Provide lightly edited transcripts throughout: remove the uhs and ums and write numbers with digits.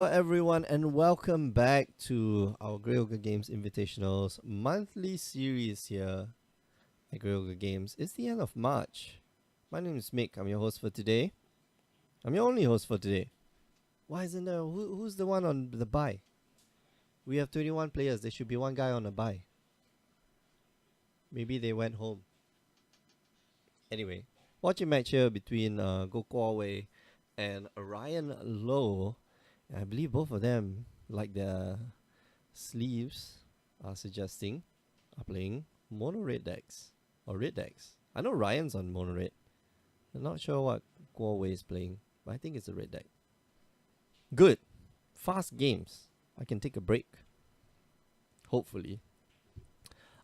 Hello everyone and welcome back to our GOGI Games Invitationals monthly series here at GOGI Games. It's the end of March. My name is Mick. I'm your host for today. I'm your only host for today. Why isn't there? Who's the one on the bye? We have 21 players. There should be one guy on a bye. Maybe they went home. Anyway, watching match here between Go and Ryan Lowe. I believe both of them, like their sleeves are suggesting, are playing mono red decks or red decks. I know Ryan's on mono red. I'm not sure what Guowei is playing, but I think it's a red deck. Good, fast games. I can take a break, hopefully.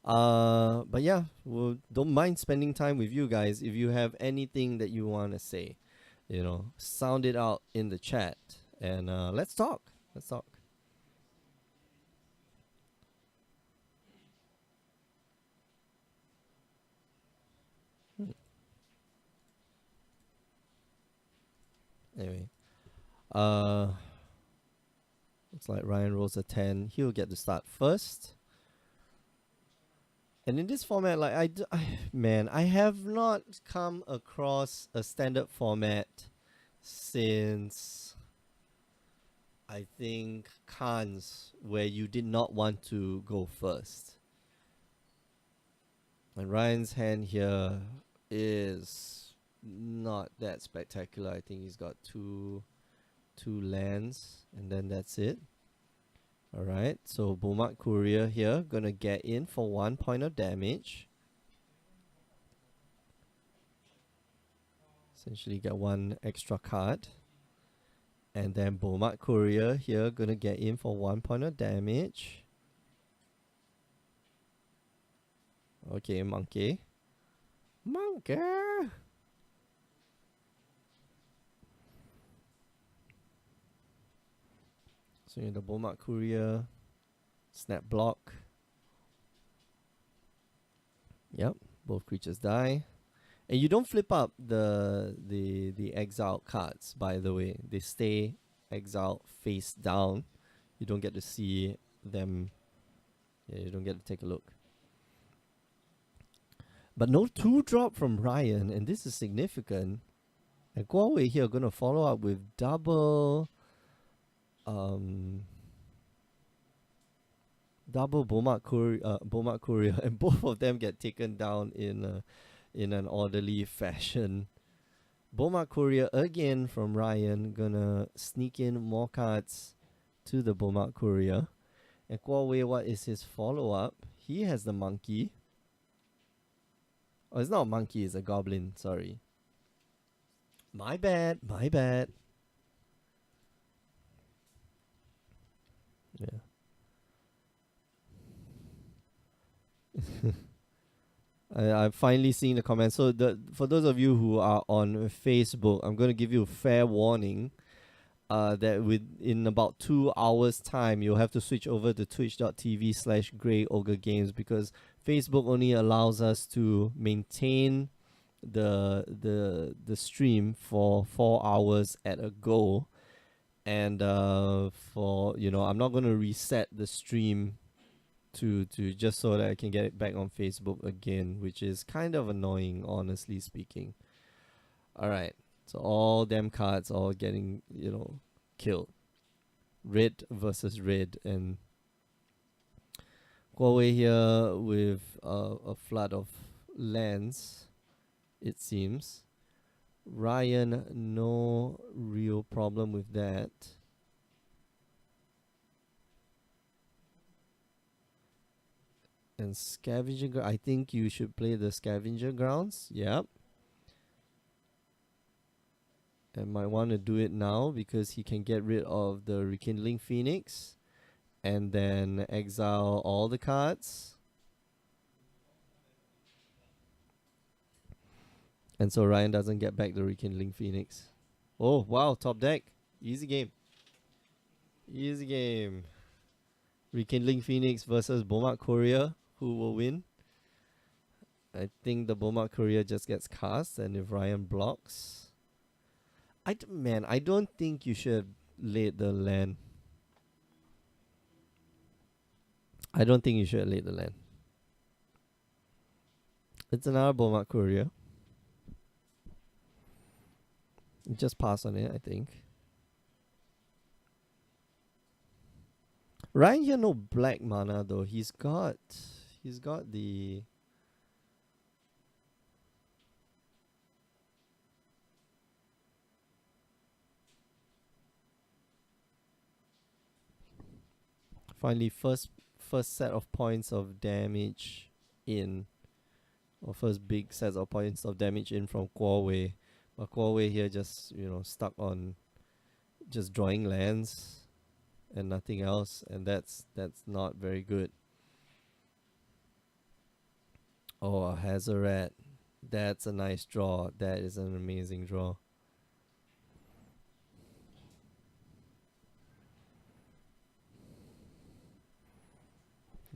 But yeah, don't mind spending time with you guys. If you have anything that you want to say, sound it out in the chat, and let's talk. Let's talk. Anyway, uh, looks like Ryan rolls a 10. He'll get to start first. And in this format, like I have not come across a standard format since I think Khans, where you did not want to go first. And Ryan's hand here is not that spectacular. I think he's got two lands, and then that's it. Alright, so Bomat Courier here, gonna get in for 1 point of damage. Essentially get one extra card. And then Bomat Courier here, gonna get in for 1 point of damage. Okay, Monkey. Monkey! So you have the Bomat Courier, Snap Block. Yep, both creatures die. And you don't flip up the exile cards, by the way. They stay exiled face down. You don't get to see them. Yeah, you don't get to take a look. But no 2-drop from Ryan, and this is significant. And Guowei here gonna follow up with double Bomat Courier, and both of them get taken down in an orderly fashion. Bomat Courier again from Ryan, gonna sneak in more cards to the Bomat Courier. And Guowei, what is his follow-up? He has the monkey. Oh, it's not a monkey, it's a goblin, sorry. My bad. Yeah. I've finally seen the comments. So for those of you who are on Facebook, I'm going to give you a fair warning that in about 2 hours time, you'll have to switch over to twitch.tv/GreyOgreGames, because Facebook only allows us to maintain the stream for 4 hours at a go. And I'm not going to reset the stream to just so that I can get it back on Facebook again, which is kind of annoying, honestly speaking. All right, so all them cards all getting killed. Red versus red, and Guowei here with a flood of lands, it seems. Ryan, no real problem with that. And Scavenger, I think you should play the Scavenger Grounds. Yep. And might want to do it now because he can get rid of the Rekindling Phoenix and then exile all the cards. And so Ryan doesn't get back the Rekindling Phoenix. Oh, wow, top deck. Easy game. Easy game. Rekindling Phoenix versus Bomat Courier. Who will win? I think the Bomat Courier just gets cast, and if Ryan blocks, I don't think you should late the land. I don't think you should late the land. It's another Bomat courier. Just pass on it, I think. Ryan here no black mana though. He's got the finally first set of points of damage in, or first big sets of points of damage in from Kuowei. But Kuowei here just, stuck on just drawing lands and nothing else, and that's not very good. Oh, a Hazoret. That's a nice draw. That is an amazing draw.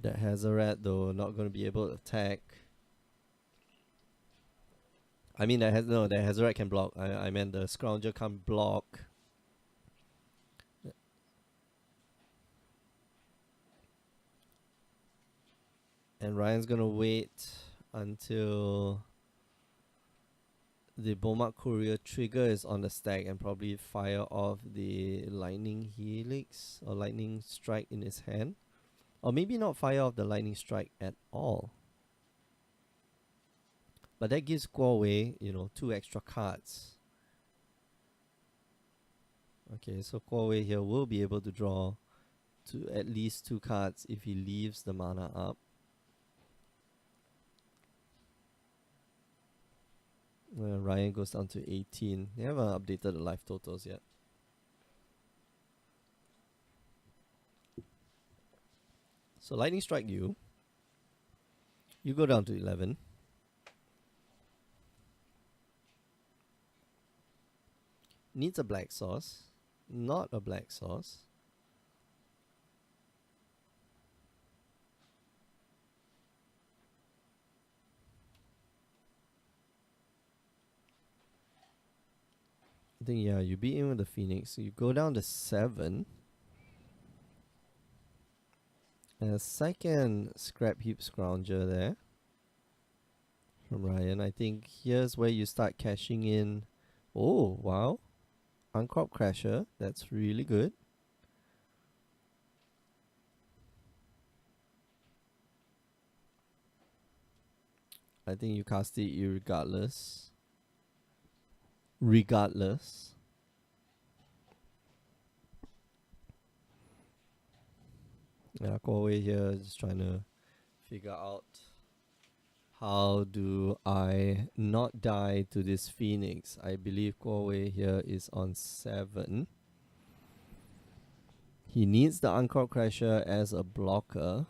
That Hazoret though, not going to be able to attack. I mean, that Hazoret can block. I meant the Scrounger can't block. And Ryan's gonna wait until the Bomat Courier trigger is on the stack and probably fire off the Lightning Helix or Lightning Strike in his hand. Or maybe not fire off the Lightning Strike at all. But that gives Kuowei, 2 extra cards. Okay, so Kuowei here will be able to draw at least 2 cards if he leaves the mana up. Ryan goes down to 18. They haven't updated the life totals yet. So Lightning Strike you. You go down to 11. Needs a black sauce. Not a black sauce. I think, yeah, you beat him with the Phoenix. So you go down to 7. And a second Scrap Heap Scrounger there from Ryan. I think here's where you start cashing in. Oh, wow. Uncrop Crasher. That's really good. I think you cast it irregardless. Regardless. Yeah, Kuowei here just trying to figure out how do I not die to this Phoenix. I believe Kuowei here is on 7. He needs the Uncrop Crasher as a blocker.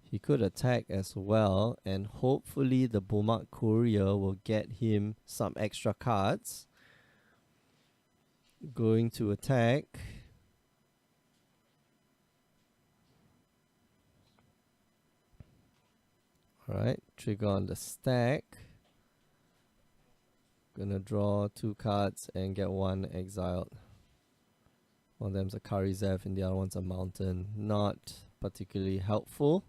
He could attack as well, and hopefully the Bomat Courier will get him some extra cards. Going to attack. Alright, trigger on the stack. Gonna draw 2 cards and get 1 exiled. One of them's a Karizev and the other one's a Mountain. Not particularly helpful.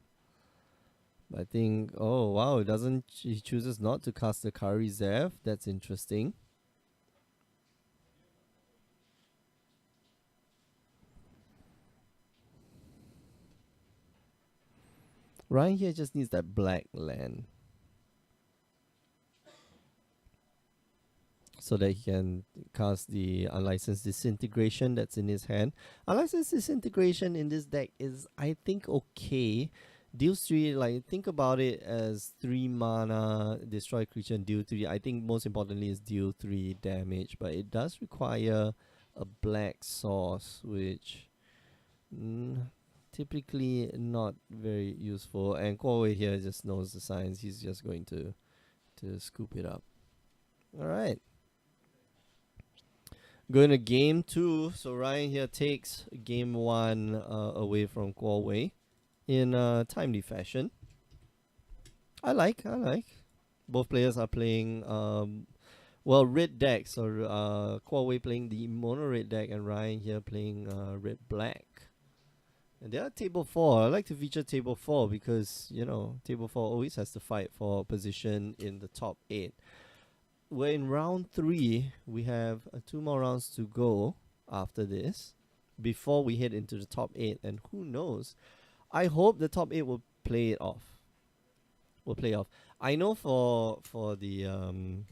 I think, oh wow, he chooses not to cast the Karizev. That's interesting. Ryan here just needs that black land so that he can cast the Unlicensed Disintegration that's in his hand. Unlicensed Disintegration in this deck is, I think, okay. Deals 3, like, think about it as 3 mana, destroy creature and deal 3. I think most importantly is deal 3 damage, but it does require a black source, which typically not very useful. And Kuowei here just knows the signs. He's just going to scoop it up. Alright. Going to game 2. So Ryan here takes game 1 away from Kuowei in a timely fashion. I like. Both players are playing Well, red deck. So Huawei playing the mono red deck, and Ryan here playing red black. And they are table 4. I like to feature table 4 because, table 4 always has to fight for position in the top 8. We're in round 3. We have 2 more rounds to go after this before we head into the top 8. And who knows? I hope the top 8 will play it off. Will play off. I know for the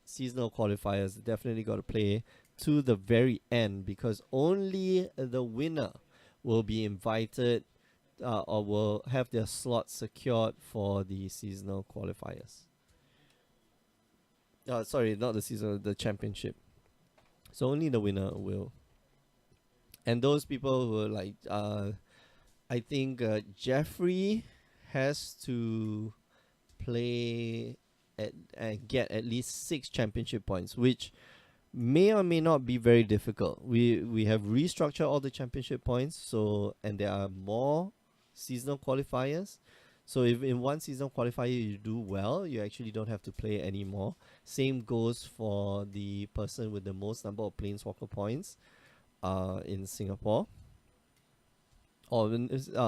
seasonal qualifiers, definitely got to play to the very end because only the winner will be invited or will have their slot secured for the seasonal qualifiers. Sorry, not the seasonal, the championship. So only the winner will. And those people who are like, I think Jeffrey has to play and get at least 6 championship points, which may or may not be very difficult. We have restructured all the championship points, so and there are more seasonal qualifiers. So if in one seasonal qualifier you do well, you actually don't have to play anymore. Same goes for the person with the most number of planeswalker points in Singapore. Or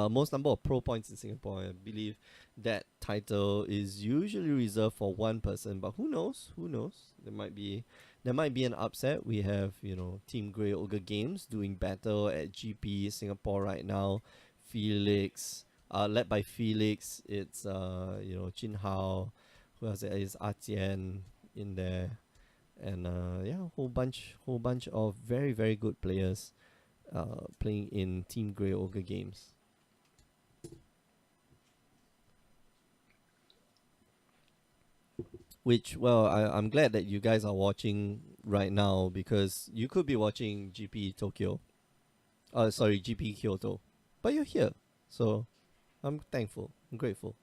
most number of pro points in Singapore. I believe that title is usually reserved for one person, but who knows? Who knows? There might be an upset. We have Team Grey Ogre Games doing battle at GP Singapore right now. Felix, led by Felix. It's Jin Hao. Who else is Atian in there, and whole bunch of very very good players playing in Team Grey Ogre Games. Which, well, I'm glad that you guys are watching right now because you could be watching GP Tokyo. GP Kyoto. But you're here. So I'm thankful. I'm grateful.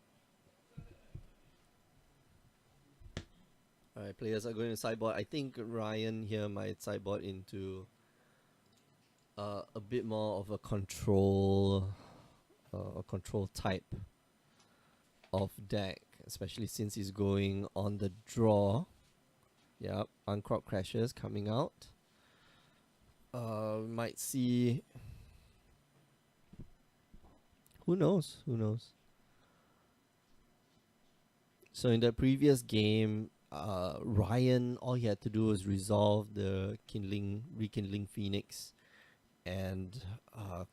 Alright, players are going to sideboard. I think Ryan here might sideboard into a bit more of a control type of deck, especially since he's going on the draw. Yep, Uncrop Crashes coming out. Might see. Who knows? Who knows? So in the previous game, Ryan, all he had to do was resolve the rekindling Phoenix, and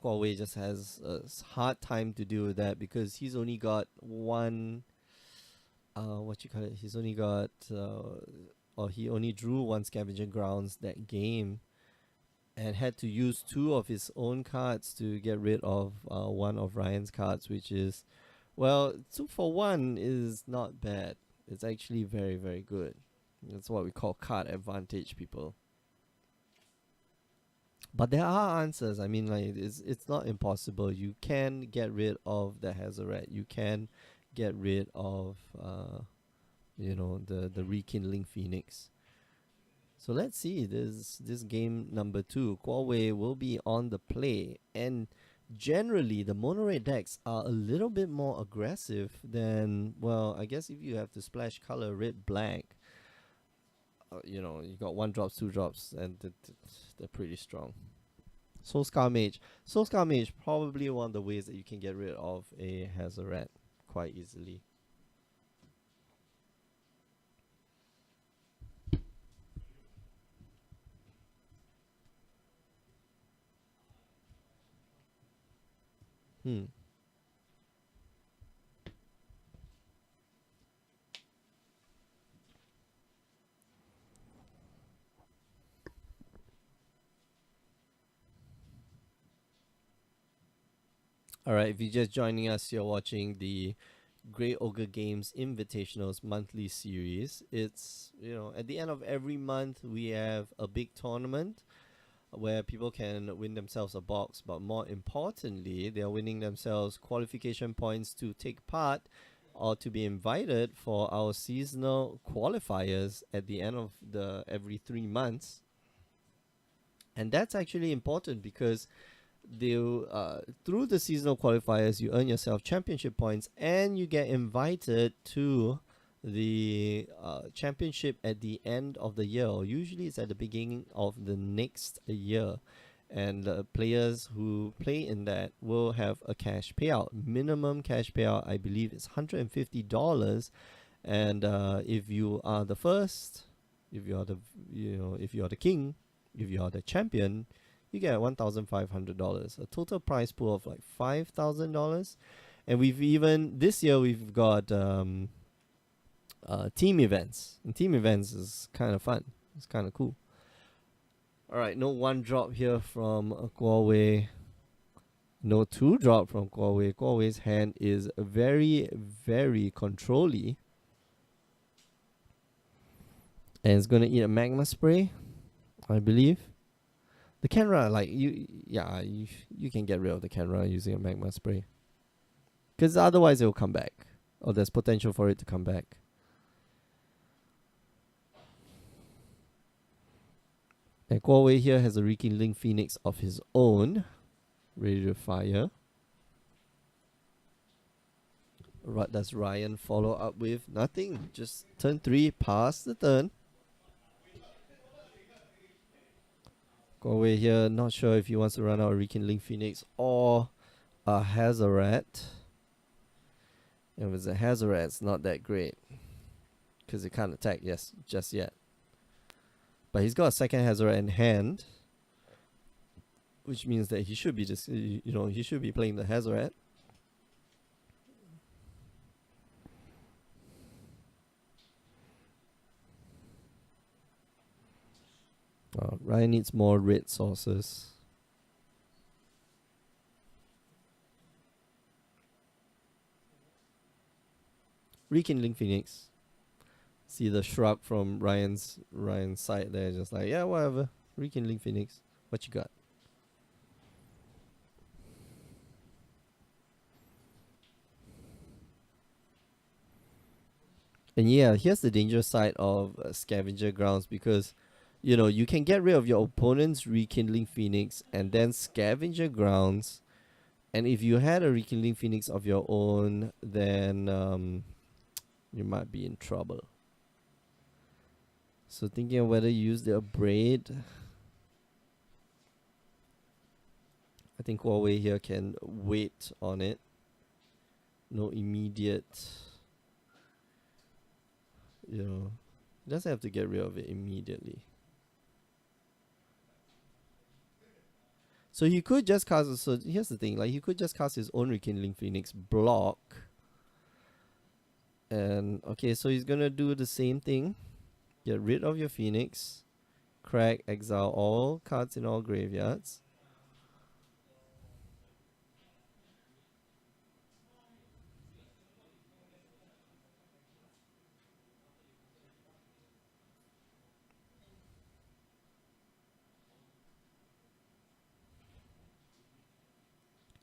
Huawei just has a hard time to deal with that because he's only got one. He's only got, or he only drew one Scavenger Grounds that game, and had to use 2 of his own cards to get rid of one of Ryan's cards, which is, well, 2 for 1 is not bad. It's actually very very good. That's what we call card advantage, people. But there are answers. I mean, like it's not impossible. You can get rid of the Hazoret. You can get rid of the rekindling Phoenix. So let's see this game number 2. Huawei will be on the play, and generally the mono red decks are a little bit more aggressive than, well, I guess if you have to splash color red black, you got 1 drops, 2 drops, and they're pretty strong. Soulscar Mage probably one of the ways that you can get rid of a Hazoret quite easily. Alright, if you're just joining us, you're watching the Grey Ogre Games Invitationals monthly series. It's, at the end of every month, we have a big tournament where people can win themselves a box, but more importantly, they're winning themselves qualification points to take part or to be invited for our seasonal qualifiers at the end of every 3 months. And that's actually important because through the seasonal qualifiers, you earn yourself championship points and you get invited to the championship at the end of the year, or usually it's at the beginning of the next year. And players who play in that will have a cash payout. Minimum cash payout, I believe, is $150. And if you are the first, if you are the if you are the king, if you are the champion, you get $1,500. A total prize pool of like $5,000. And we've even this year we've got team events. And team events is kind of fun. It's kind of cool. All right, no one drop here from Huawei. No two drop from Huawei. Huawei's hand is very, very controlly. And it's gonna eat a magma spray, I believe. The camera, like you can get rid of the camera using a magma spray. Because otherwise it will come back. Or there's potential for it to come back. And Huawei here has a Rekindling Phoenix of his own, ready to fire. What does Ryan follow up with? Nothing. Just turn 3, pass the turn. Huawei here, not sure if he wants to run out a Rekindling Phoenix or a Hazoret. If it's a Hazoret, it's not that great. Because it can't attack, yes, just yet. But he's got a second Hazoret in hand, which means that he should be just, he should be playing the Hazoret. Ryan needs more red sources. Rekindling Phoenix. See the shrug from Ryan's side there, just like, yeah, whatever. Rekindling Phoenix. What you got? And yeah, here's the dangerous side of Scavenger Grounds, because you can get rid of your opponent's Rekindling Phoenix and then Scavenger Grounds. And if you had a Rekindling Phoenix of your own, then you might be in trouble. So thinking of whether you use the Abrade. I think Huawei here can wait on it. No immediate, doesn't have to get rid of it immediately. So he could just cast, so here's the thing, like he could just cast his own Rekindling Phoenix, block. And okay, so he's gonna do the same thing. Get rid of your Phoenix. Crack, exile all cards in all graveyards.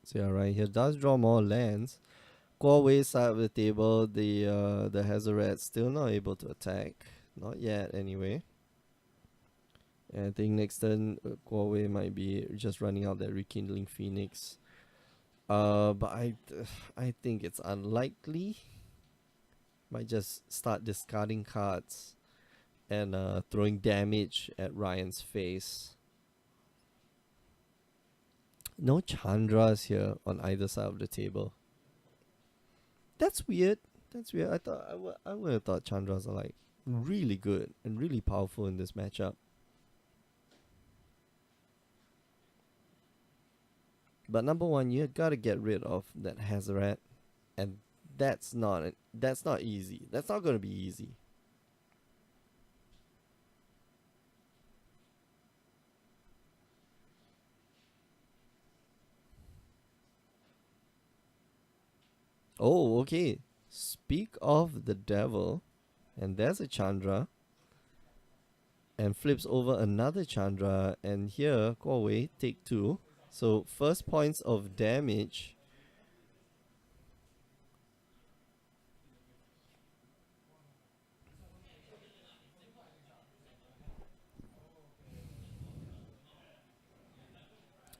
So yeah, right here does draw more lands. Huawei side of the table, the Hazoret still not able to attack. Not yet, anyway. And I think next turn Huawei might be just running out that Rekindling Phoenix. But I think it's unlikely. Might just start discarding cards and throwing damage at Ryan's face. No Chandras here on either side of the table. That's weird. That's weird. I would have thought Chandras are like really good and really powerful in this matchup. But number one, you gotta get rid of that Hazoret, and that's not easy. That's not gonna be easy. Oh, okay. Speak of the devil, and there's a Chandra, and flips over another Chandra, and here Huawei take 2. So first points of damage.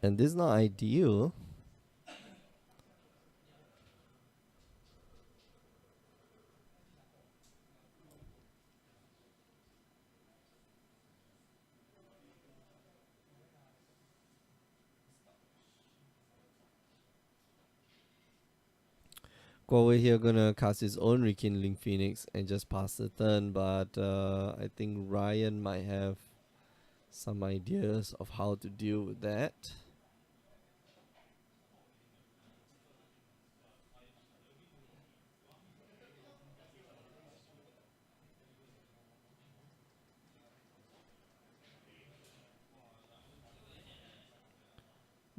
And this is not ideal. Huawei here gonna cast his own Rekindling Phoenix and just pass the turn, but I think Ryan might have some ideas of how to deal with that.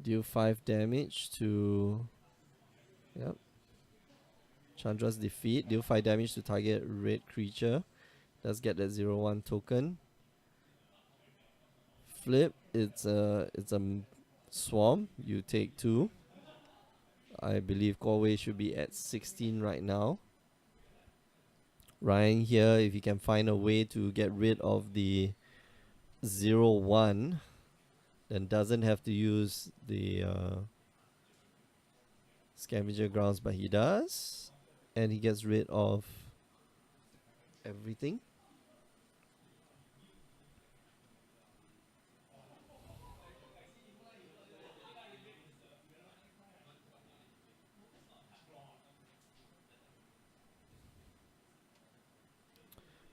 Deal 5 damage to... Yep. Chandra's defeat. Deal 5 damage to target red creature. Does get that 0/1 token. Flip. It's a swarm. You take 2. I believe Huawei should be at 16 right now. Ryan here, if he can find a way to get rid of the 0/1, then doesn't have to use the scavenger grounds, but he does, and he gets rid of everything.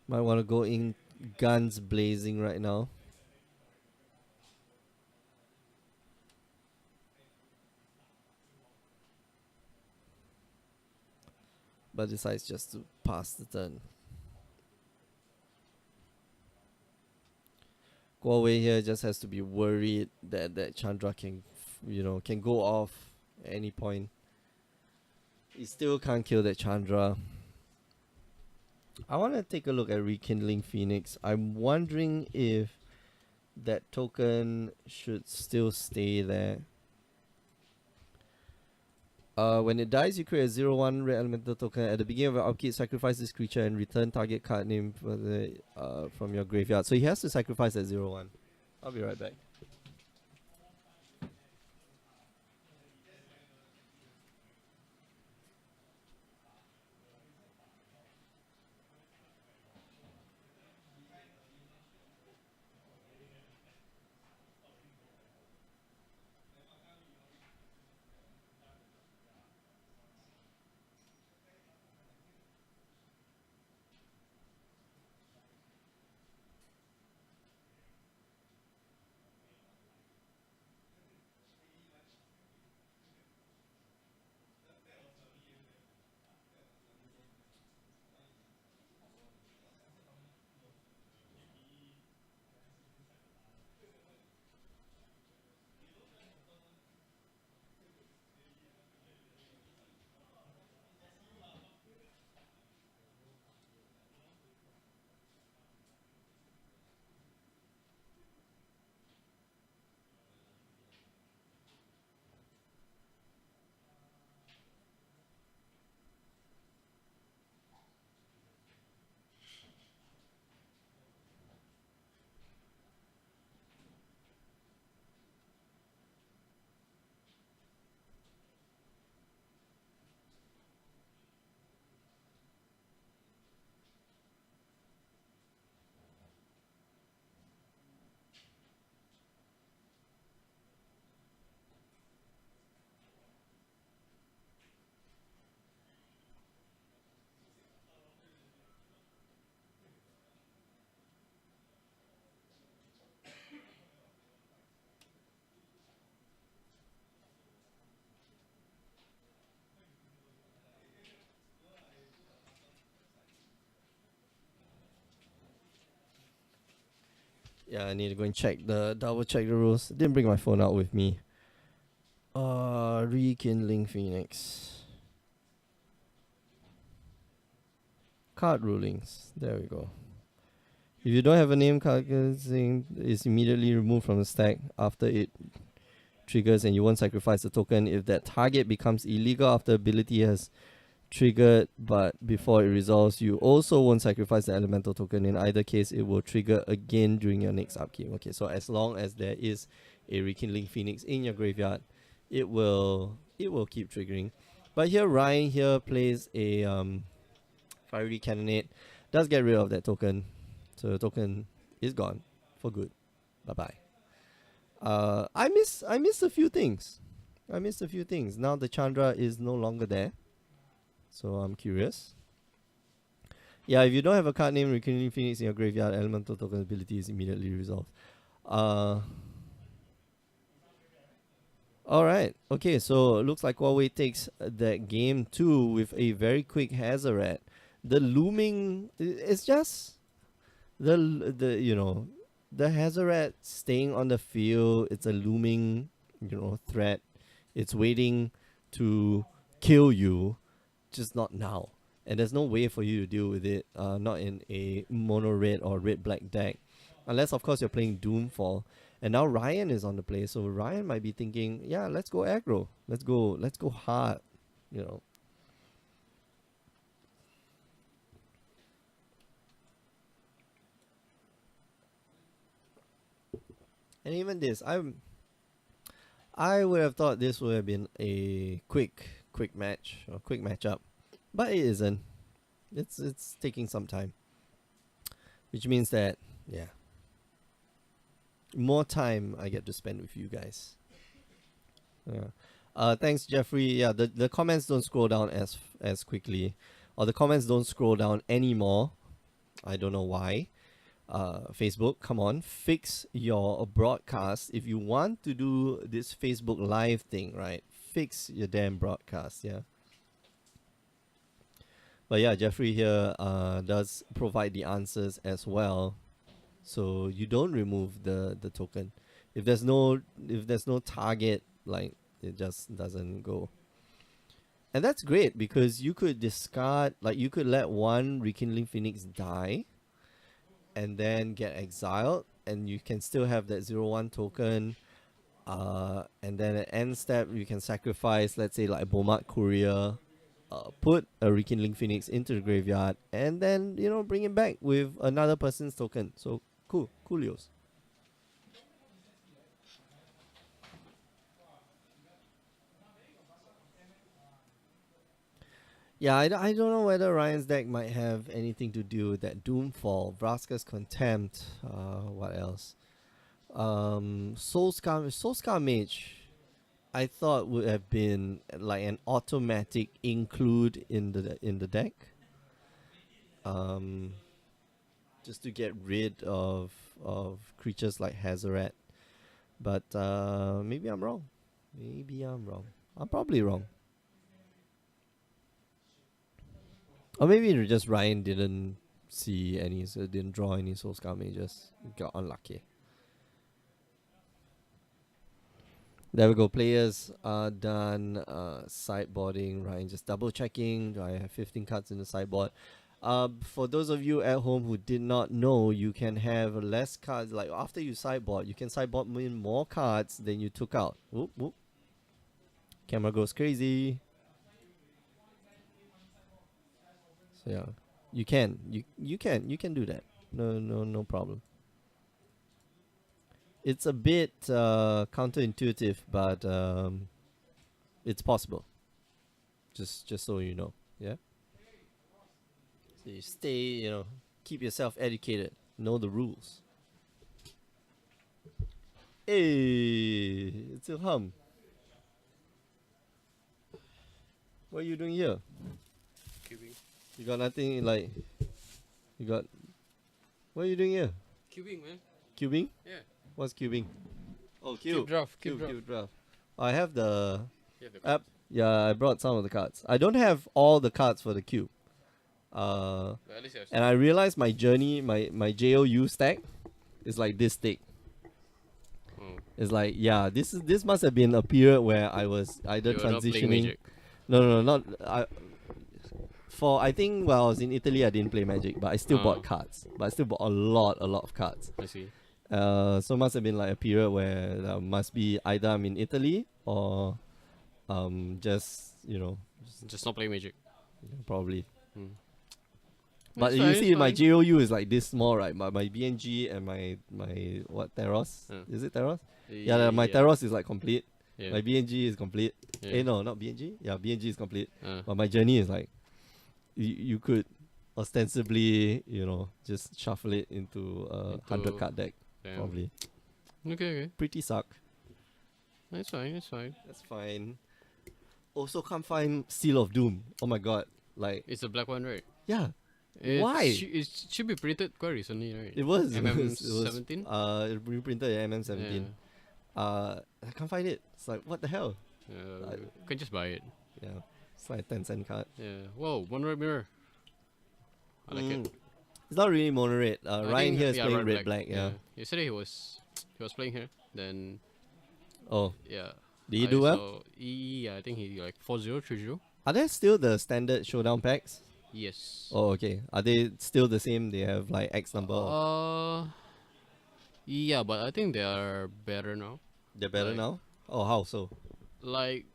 Might want to go in guns blazing right now. But decides just to pass the turn. Huawei here just has to be worried that Chandra can, can go off at any point. He still can't kill that Chandra. I want to take a look at Rekindling Phoenix. I'm wondering if that token should still stay there. When it dies, you create a 0/1 red elemental token. At the beginning of your upkeep, sacrifice this creature and return target card name from your graveyard. So he has to sacrifice that 0/1. I'll be right back. Yeah, I need to go and double check the rules. Didn't bring my phone out with me. Rekindling Phoenix. Card rulings. There we go. If you don't have a name card, it's immediately removed from the stack after it triggers, and you won't sacrifice the token. If that target becomes illegal after ability has triggered, but before it resolves, you also won't sacrifice the elemental token. In either case, it will trigger again during your next upkeep. Okay, so as long as there is a Rekindling Phoenix in your graveyard, it will keep triggering. But here Ryan here plays a Fiery Cannonade, does get rid of that token, so the token is gone for good. Bye bye. I missed a few things. Now the Chandra is no longer there. So I'm curious. Yeah, if you don't have a card named Rekindling Phoenix in your graveyard, elemental token ability is immediately resolved. Alright, okay, so it looks like Huawei takes that game too with a very quick Hazoret. The looming, it's just the you know, the Hazoret staying on the field, it's a looming, threat. It's waiting to kill you, just not now. And there's no way for you to deal with it, not in a mono red or red black deck. Unless of course you're playing Doomfall. And now Ryan is on the play, so Ryan might be thinking, yeah, let's go aggro. Let's go hard, you know. And even this, I would have thought this would have been a quick match or quick matchup. But it isn't. It's taking some time. Which means that, yeah, more time I get to spend with you guys. Yeah. Thanks, Jeffrey. Yeah, the comments don't scroll down as quickly, or the comments don't scroll down anymore. I don't know why. Facebook, come on, fix your broadcast. If you want to do this Facebook Live thing, right? Fix your damn broadcast. Yeah. But yeah, Jeffrey here does provide the answers as well. So you don't remove the token. If there's no target, like, it just doesn't go. And that's great because you could discard, like, you could let one Rekindling Phoenix die and then get exiled, and you can still have that 0/1 token. And then at end step you can sacrifice, let's say, like Bomat Courier, put a Rekindling Phoenix into the graveyard, and then bring it back with another person's token. So coolios. Yeah, I don't know whether Ryan's deck might have anything to do with that Doomfall, Vraska's Contempt, what else? Soulscar Mage, I thought would have been like an automatic include in the deck. Just to get rid of creatures like Hazoret. But maybe I'm wrong. I'm probably wrong. Or maybe just Ryan didn't see any, so didn't draw any Soulscar Mages. Got unlucky. There we go. Players are done sideboarding. Ryan just double checking. Do I have 15 cards in the sideboard? For those of you at home who did not know, you can have less cards. Like after you sideboard, you can sideboard in more cards than you took out. Whoop, whoop. Camera goes crazy. So yeah, you can do that. No problem. It's a bit counterintuitive, but it's possible. Just so you know, yeah. So you stay, keep yourself educated, know the rules. Hey, it's Ilham. What are you doing here? Cubing. You got nothing like. You got. What are you doing here? Cubing, man. Cubing? Yeah. What's cubing? Oh, cube. Cube draft. I have the the app. Yeah, I brought some of the cards. I don't have all the cards for the cube. Well, at least you have And I realized my journey, my JOU stack is like this thick. It's like, yeah, this must have been a period where I was either You were not playing transitioning. Magic. No, not I think while I was in Italy, I didn't play Magic, but I still bought cards. But I still bought a lot of cards. I see. So must have been like a period where must be either I'm in Italy or just Just not playing Magic. probably. That's But you fine, see, it's my fine. JOU is like this small, right? My BNG and my what Teros? Yeah. Is it Teros? Yeah, my Teros is like complete. Yeah. My BNG is complete. Yeah. No, not BNG. Yeah, BNG is complete. Uh, But my journey is like, you could ostensibly, just shuffle it into a 100 card deck. damn. Probably. Okay. Pretty suck. That's fine. That's fine. Also can't find Seal of Doom. Oh my god. Like, It's the black one, right? yeah, It why? It should be printed quite recently, right? It was MM17? it reprinted at MM17. I can't find it. It's like, what the hell? Yeah. I- You can just buy it. Yeah, it's like a 10-cent card. Yeah. Whoa, one red mirror. I like it. It's not really mono red. I Ryan think, here is yeah, playing red black. Yeah. Yesterday he was playing here. Then Oh, yeah. did he do well? Yeah, I think he like 4-0, 3-0. Are there still the standard showdown packs? Yes. Oh, okay. Are they still the same? They have like X number. Yeah, but I think they are better now. They're better like- now. Oh, how so? Like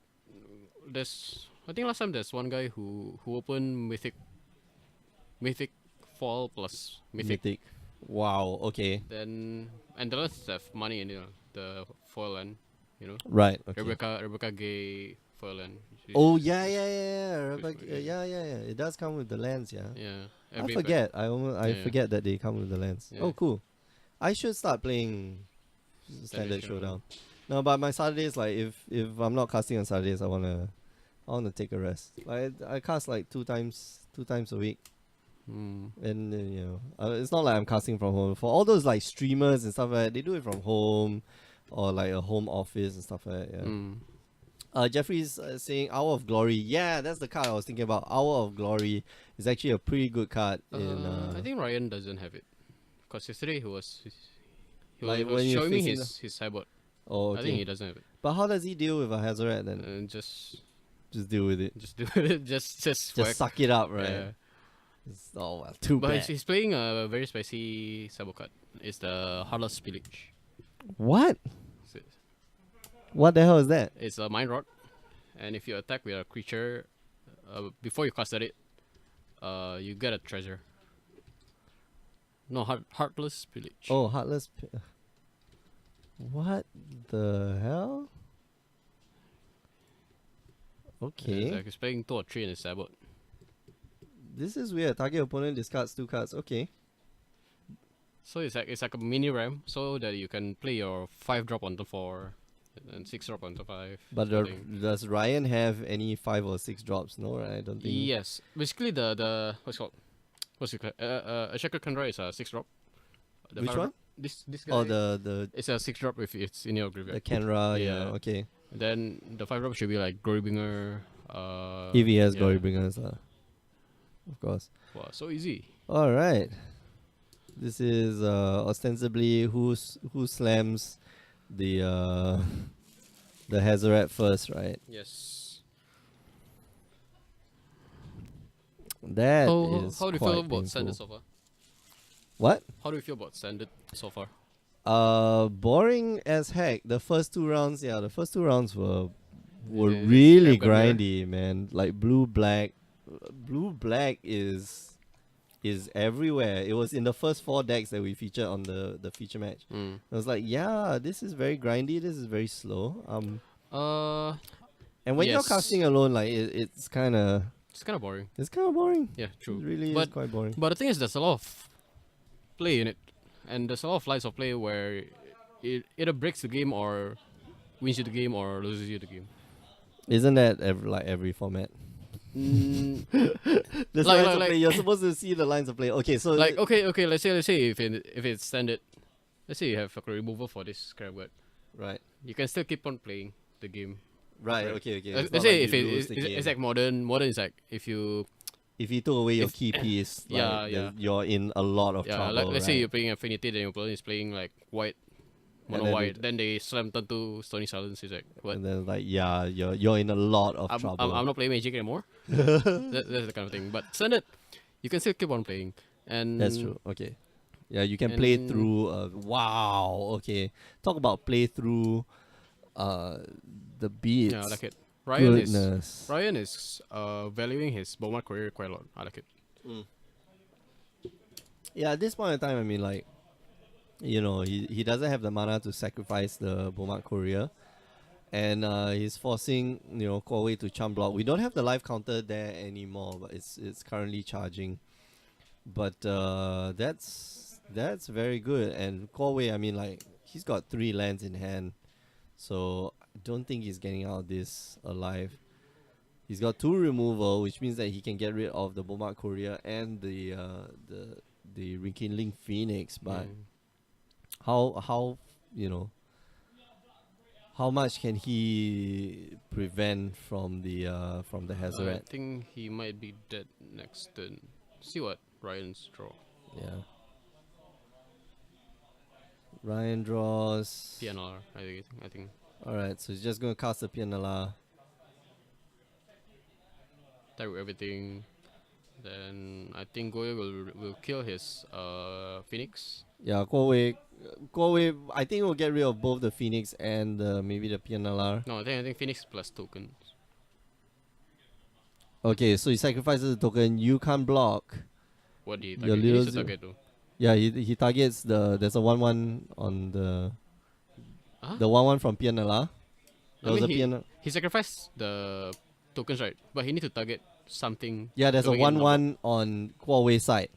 I think last time there's one guy who opened mythic fall plus mythic. Wow. Okay. Then and the rest have money in it, the foil and Right. Okay. Rebecca Gay foil and Oh yeah. Rebecca, pretty good, yeah. It does come with the lens. Yeah. yeah. I Every forget. I Yeah. forget that they come with the lens. Yeah. Oh, cool. I should start playing standard showdown. No, but my Saturdays, like if I'm not casting on Saturdays, I wanna take a rest. Like I cast like two times a week, and it's not like I'm casting from home. For all those like streamers and stuff like that, they do it from home, or like a home office and stuff like that. Yeah. Jeffrey's saying Hour of Glory. Yeah, that's the card I was thinking about. Hour of Glory is actually a pretty good card. I think Ryan doesn't have it, because yesterday he was Like was when you're showing me facing his sideboard. Oh, I think he okay. doesn't have it. But how does he deal with a Hazoret then? And just Deal with it. do it. Just Just whack. suck it up, right? Yeah. Oh, well, too But bad. he's playing a very spicy sideboard card. It's the Heartless Pillage. What? So What the hell is that? it's a Mind Rod, and if you attack with a creature, before you cast it, you get a treasure. No, Heartless Pillage. Oh, Heartless. What the hell? Okay. It's like he's playing 2 or 3 in his sideboard. This is weird. Target opponent discards 2 cards. Okay. So it's like a mini RAM, so that you can play your 5-drop on the 4 and 6-drop on the 5. But something. does Ryan have any 5 or 6 drops? No, right? I don't think. Yes, basically the what's it called? A Shaker Kandra is a 6-drop. Which one? This guy. Oh, the It's a 6-drop if it's in your graveyard. Kenra. Yeah. Yeah. Okay. Then the 5-drop should be like Glorybringer. If he has yeah. Glory Bringers, of course. Wow, so easy. All right. This is ostensibly who slams the Hazoret first, right? Yes. That How is do you quite feel about painful. standard so far? What? How do you feel about standard so far? Boring as heck. The first 2 rounds, the first 2 rounds were It's really crap everywhere. grindy, man. Like blue black is everywhere. It was in the first 4 decks that we featured on the feature match. I was like, yeah, this is very grindy. This is very slow. And when you're Yes. casting alone, like it's kind of boring. boring. Yeah, true. It really is But quite boring. But the thing is, there's a lot of play in it, and there's a lot of lines of play where it either breaks the game or wins you the game or loses you the game. Isn't that every format? Mm, The Like- lines of like- play. You're supposed to see the lines of play. Okay, so like okay, let's say if it's standard, let's say you have a removal for this scrap word, right, you can still keep on playing the game. right, Right. okay. It's Let's not say like if you lose the it's game. like modern is like if you If you took away your key piece, like, Yeah, yeah. you're in a lot of trouble. like let's say right? you're playing Affinity, then your opponent is playing like white, mono then white, then they slam turn to Stony Silence. It's like what? And then like you're in a lot of trouble. I'm not playing Magic anymore. That's the kind of thing. But standard, you can still keep on playing. And That's true. Okay. Yeah, you can play And- through. Wow. Okay. Talk about play through. The beats. Yeah, I like it. Goodness. Ryan is valuing his Bowman career quite a lot. I like it. Yeah, at this point in time, I mean, like, he doesn't have the mana to sacrifice the Bomat Courier. And he's forcing, Huawei to chump block. We don't have the life counter there anymore, but it's currently charging. But that's very good. And Huawei, I mean, like, he's got 3 lands in hand. So I don't think he's getting out of this alive. He's got 2 removal, which means that he can get rid of the Bomark Courier and the Rekindling Phoenix. But how you know, how much can he prevent from the I Hazoret? think he might be dead next turn. See what Ryan's draw. Yeah. Ryan draws. PNR, I think. Alright, so he's just gonna cast a Pianala. Direct everything. Then I think Goyo will kill his Phoenix. Yeah, Guowei, I think we'll get rid of both the Phoenix and maybe the Pianala. No, I think Phoenix plus tokens. Okay, so he sacrifices the token. You can't block. What do you Your target? He needs to little target though. Yeah, he targets there's a 1/1 on Huh? the 1/1 from Pianala. There I was a mean, Pianala. he sacrificed the tokens, right? But he need to target something. Yeah, there's a to make it not 1/1 on Guowei's side.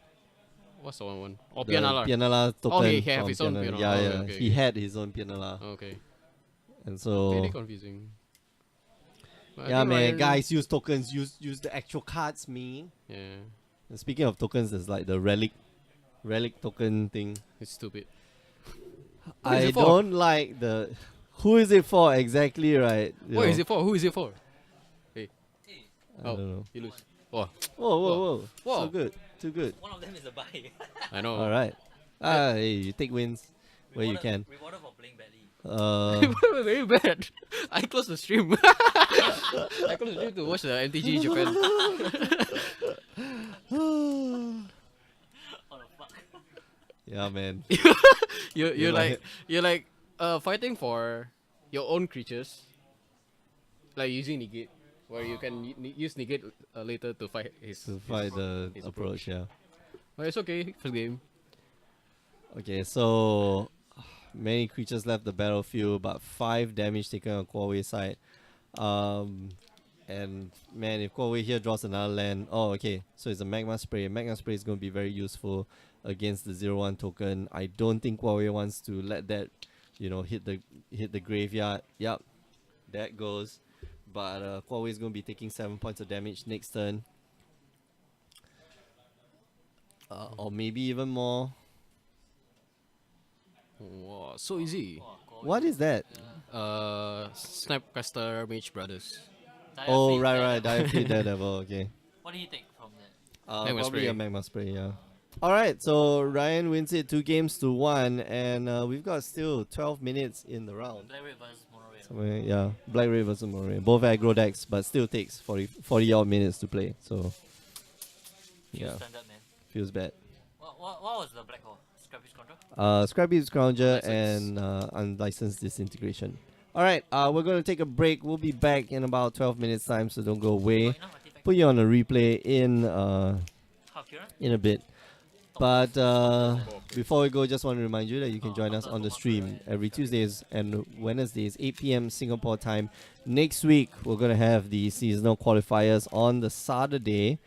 What's the one? Oh, The Pianala. Pianala token. Oh, he have from his own Pianala. Pianala. Yeah, Oh, yeah. okay, He okay. had his own Pianala. Okay. And so Very confusing. But I yeah, think man, Ryan- guys, use tokens. Use the actual cards, man. Yeah, And speaking of tokens, there's like the relic token thing. it's stupid. What is I it for? don't like the. Who is it for exactly? Right? You What know? is it for? Who is it for? I Oh. don't know. You lose. Oh, Whoa! So Whoa. good, too good. One of them is a buy. I know. All right. Hey, you take wins where you can. Rewarded for playing badly. Very bad. I closed the stream. I closed the stream to watch the MTG Japan. Oh the fuck. Yeah, man. You're You're like- like fighting for your own creatures, like using negate, where you can use negate later to fight his. To fight the his approach, yeah. But it's okay. First game. Okay, so many creatures left the battlefield, but 5 damage taken on Guowei's side. And man, if Guowei here draws another land, oh okay, so it's a Magma Spray. Magma Spray is going to be very useful against the 0/1 token. I don't think Guowei wants to let that, you know, hit the graveyard. Yep, that goes. But Guowei is going to be taking 7 points of damage next turn. Or maybe even more. Wow, so easy. What is that? Snapcaster Mage Brothers. Oh, right. Direfleet Daredevil, okay. What do you take from that? Magma Probably Spray. a Magma Spray, yeah. Alright, so Ryan wins it 2-1, and we've got still 12 minutes in the round. Black Red versus Mono Red. So, yeah, Black Red versus Moray. Both aggro decks, but still takes 40 odd minutes to play, so yeah, Standard man. feels bad. What was the black hole? Scrappy Contra? Scrappy Scrounger Unlicensed. and unlicensed disintegration. Alright, we're going to take a break. We'll be back in about 12 minutes time, so don't go away. Got enough artifact? Put you on a replay in Half Kieran? in a bit. But before we go, just want to remind you that you can join us on the stream every Tuesdays and Wednesdays, 8 p.m. Singapore time. Next week, we're going to have the seasonal qualifiers on the Saturday,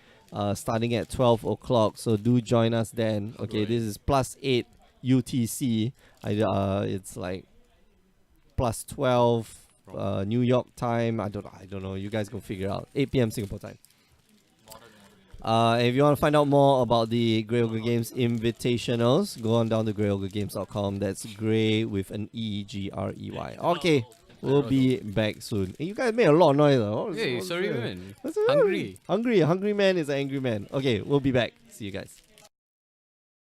starting at 12 o'clock. So do join us then. Okay, Right. this is +8 UTC. It's like +12 New York time. I don't know. You guys go figure out. 8 p.m. Singapore time. Modern. If you want to find out more about the Grey Ogre Games Invitationals, go on down to greyogregames.com. That's Grey with an E-G-R-E-Y. Okay, we'll be back soon. Hey, you guys made a lot of noise. Hey, what's sorry that? man. What's that? Hungry. Hungry man is an angry man. Okay, we'll be back. See you guys.